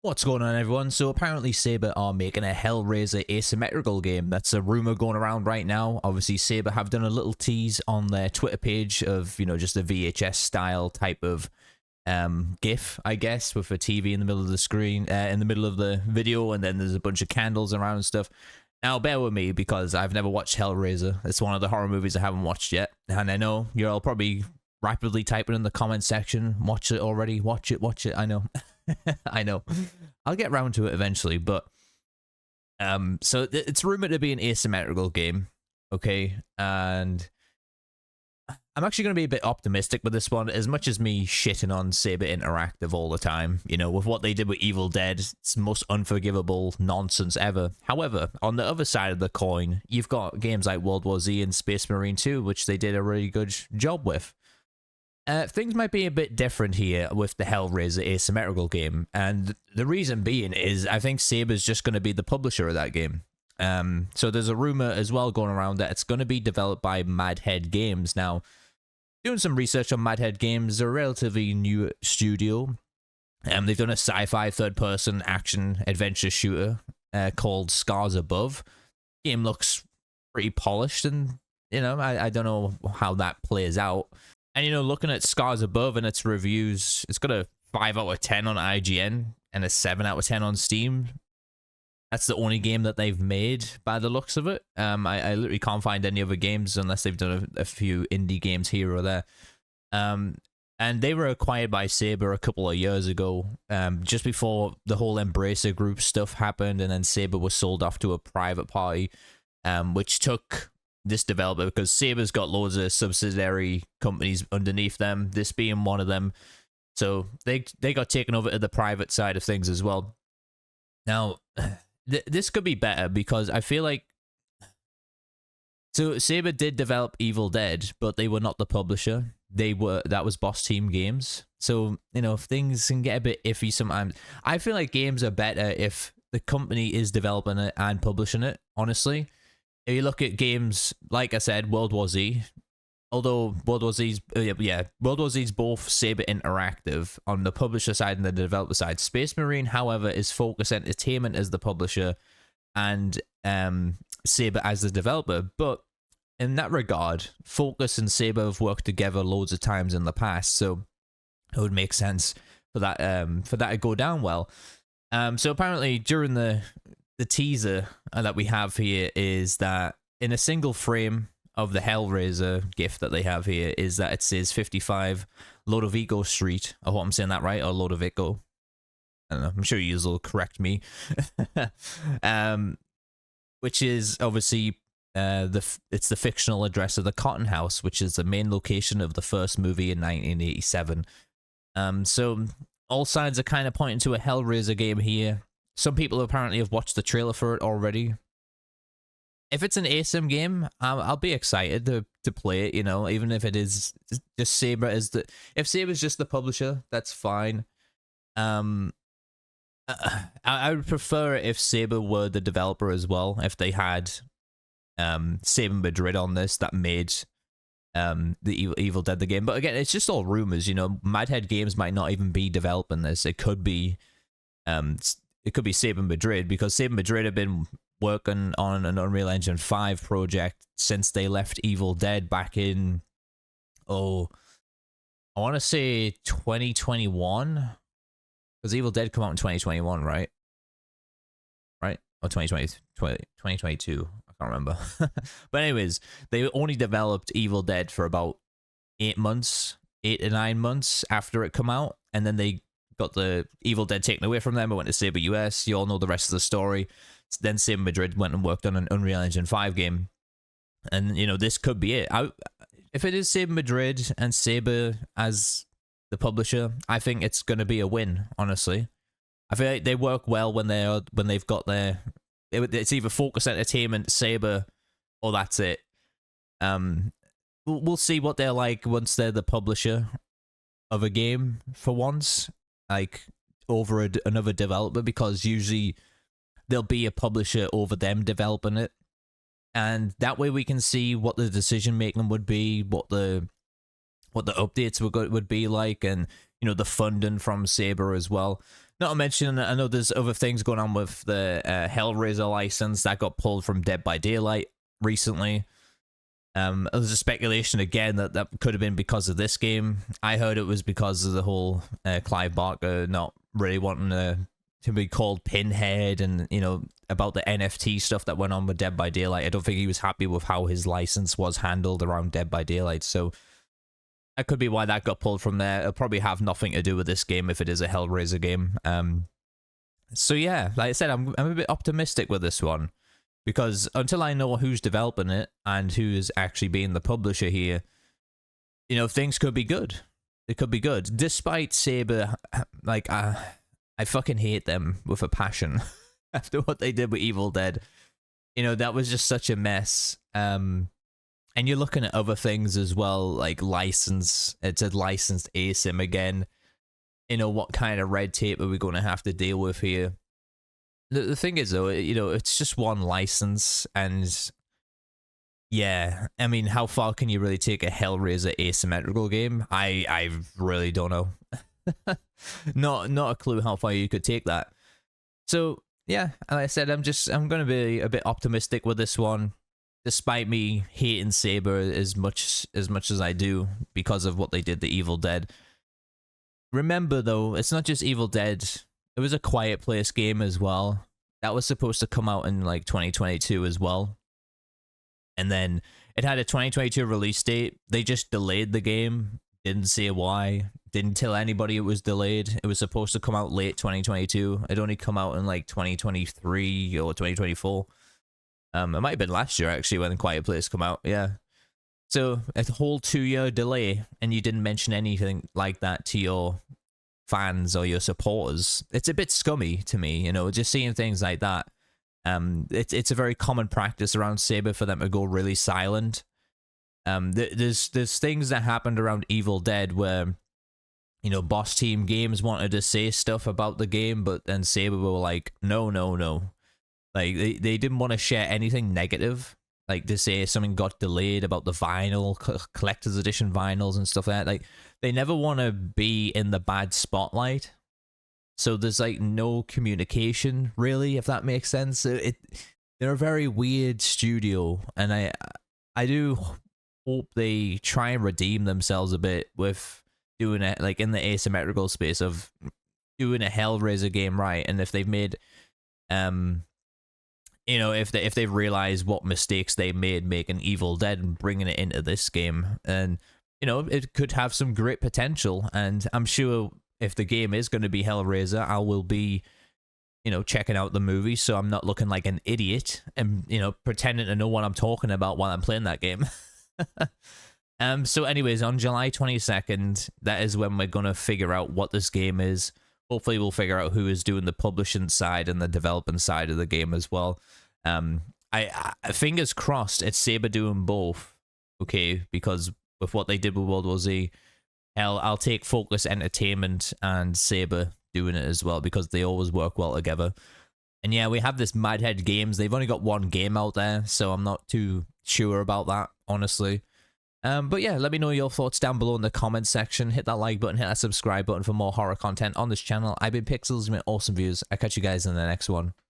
What's going on, everyone? So apparently Saber are making a Hellraiser asymmetrical game. That's a rumor going around right now. Obviously Saber have done a little tease on their Twitter page of, just a VHS style type of GIF, I guess, with a TV in the middle of the screen, in the middle of the video, and then there's a bunch of candles around and stuff. Now, bear with me because I've never watched Hellraiser. It's one of the horror movies I haven't watched yet, and I know you're all probably rapidly typing in the comment section, watch it already, watch it, I know. I know. I'll get round to it eventually, but so it's rumored to be an asymmetrical game, okay? And I'm actually going to be a bit optimistic with this one, as much as me shitting on Saber Interactive all the time, with what they did with Evil Dead. It's the most unforgivable nonsense ever. However, on the other side of the coin, you've got games like World War Z and Space Marine 2, which they did a really good job with. Things might be a bit different here with the Hellraiser asymmetrical game, and the reason being is I think Saber's just going to be the publisher of that game. So there's a rumor as well going around that it's going to be developed by Madhead Games. Now, doing some research on Madhead Games, they're a relatively new studio. They've done a sci-fi third-person action adventure shooter called Scars Above. Game looks pretty polished, and I don't know how that plays out. And, looking at Scars Above and its reviews, it's got a 5 out of 10 on IGN and a 7 out of 10 on Steam. That's the only game that they've made by the looks of it. I literally can't find any other games unless they've done a few indie games here or there. And they were acquired by Saber a couple of years ago, just before the whole Embracer Group stuff happened, and then Saber was sold off to a private party, which took this developer, because Saber's got loads of subsidiary companies underneath them, this being one of them. So they got taken over to the private side of things as well. Now, this could be better because I feel like... So Saber did develop Evil Dead, but they were not the publisher. That was Boss Team Games. So, if things can get a bit iffy sometimes. I feel like games are better if the company is developing it and publishing it, honestly. If you look at games, like I said, World War Z, although World War Z's both Saber Interactive on the publisher side and the developer side. Space Marine, however, is Focus Entertainment as the publisher and Saber as the developer. But in that regard, Focus and Saber have worked together loads of times in the past, so it would make sense for that to go down well. So apparently during the teaser that we have here is that in a single frame of the Hellraiser GIF that they have here is that it says 55 Lodovico Street. I hope I'm saying that right, or Lodovico. I don't know. I'm sure you will correct me. Which is obviously it's the fictional address of the Cotton House, which is the main location of the first movie in 1987. So all signs are kind of pointing to a Hellraiser game here. Some people apparently have watched the trailer for it already. If it's an Asym game, I'll be excited to play it, even if it is just Saber as the... If Saber's just the publisher, that's fine. I would prefer it if Saber were the developer as well, if they had Saber Madrid on this that made the Evil Dead the game. But again, it's just all rumors, Madhead Games might not even be developing this. It could be Saber Madrid, because Saber Madrid have been working on an Unreal Engine 5 project since they left Evil Dead back in, I want to say 2021, because Evil Dead come out in 2021, right? Or 2022, I can't remember. But anyways, they only developed Evil Dead for about 8 to 9 months after it come out, and then they got the Evil Dead taken away from them. It went to Saber US. You all know the rest of the story. Then Saber Madrid went and worked on an Unreal Engine 5 game. And, this could be it. If it is Saber Madrid and Saber as the publisher, I think it's going to be a win, honestly. I feel like they work well when they've got their... It's either Focus Entertainment, Saber, or that's it. We'll see what they're like once they're the publisher of a game for once, like over another developer, because usually there'll be a publisher over them developing it, and that way we can see what the decision making would be, what the updates would be like, and the funding from Saber as well. Not to mention, I know there's other things going on with the Hellraiser license that got pulled from Dead by Daylight recently. There's a speculation again that that could have been because of this game. I heard it was because of the whole Clive Barker not really wanting to be called Pinhead, and you know, about the NFT stuff that went on with Dead by Daylight. I don't think he was happy with how his license was handled around Dead by Daylight, so that could be why that got pulled from there. It'll probably have nothing to do with this game if it is a Hellraiser game. So yeah, like I said, I'm a bit optimistic with this one, because until I know who's developing it and who is actually being the publisher here, you know, things could be good. It could be good, despite Saber. Like, I fucking hate them with a passion after what they did with Evil Dead. You know, that was just such a mess. And you're looking at other things as well, like license. It's a licensed Asym again. You know, what kind of red tape are we going to have to deal with here? The thing is, though, you know, it's just one license, and yeah, I mean, how far can you really take a Hellraiser asymmetrical game? I really don't know. Not a clue how far you could take that. So yeah, like I said, I'm gonna be a bit optimistic with this one, despite me hating Saber as much as I do because of what they did to Evil Dead. Remember though, it's not just Evil Dead. It was a Quiet Place game as well. That was supposed to come out in like 2022 as well. And then it had a 2022 release date. They just delayed the game. Didn't say why. Didn't tell anybody it was delayed. It was supposed to come out late 2022. It only come out in like 2023 or 2024. It might have been last year actually when Quiet Place come out. Yeah. So a whole 2-year delay, and you didn't mention anything like that to your fans or your supporters. It's a bit scummy to me, you know, just seeing things like that. It's a very common practice around Saber for them to go really silent. There's things that happened around Evil Dead where, you know, Boss Team Games wanted to say stuff about the game, but then Saber were like, no. Like, they didn't want to share anything negative. Like, to say something got delayed about the vinyl, collector's edition vinyls and stuff like that. Like, they never want to be in the bad spotlight. So there's, like, no communication, really, if that makes sense. They're a very weird studio, and I do hope they try and redeem themselves a bit with doing it, like, in the asymmetrical space of doing a Hellraiser game right. And if they've made, you know, if they realize what mistakes they made making Evil Dead and bringing it into this game, and you know, it could have some great potential. And I'm sure if the game is going to be Hellraiser, I will be, you know, checking out the movie, so I'm not looking like an idiot and, you know, pretending to know what I'm talking about while I'm playing that game. So anyways, on July 22nd, that is when we're gonna figure out what this game is. Hopefully we'll figure out who is doing the publishing side and the developing side of the game as well. I fingers crossed it's Saber doing both, okay, because with what they did with World War Z, I'll take Focus Entertainment and Saber doing it as well, because they always work well together. And yeah, we have this Madhead Games. They've only got one game out there, so I'm not too sure about that, honestly. But yeah, let me know your thoughts down below in the comments section. Hit that like button, hit that subscribe button for more horror content on this channel. I've been Pixels, my awesome views. I'll catch you guys in the next one.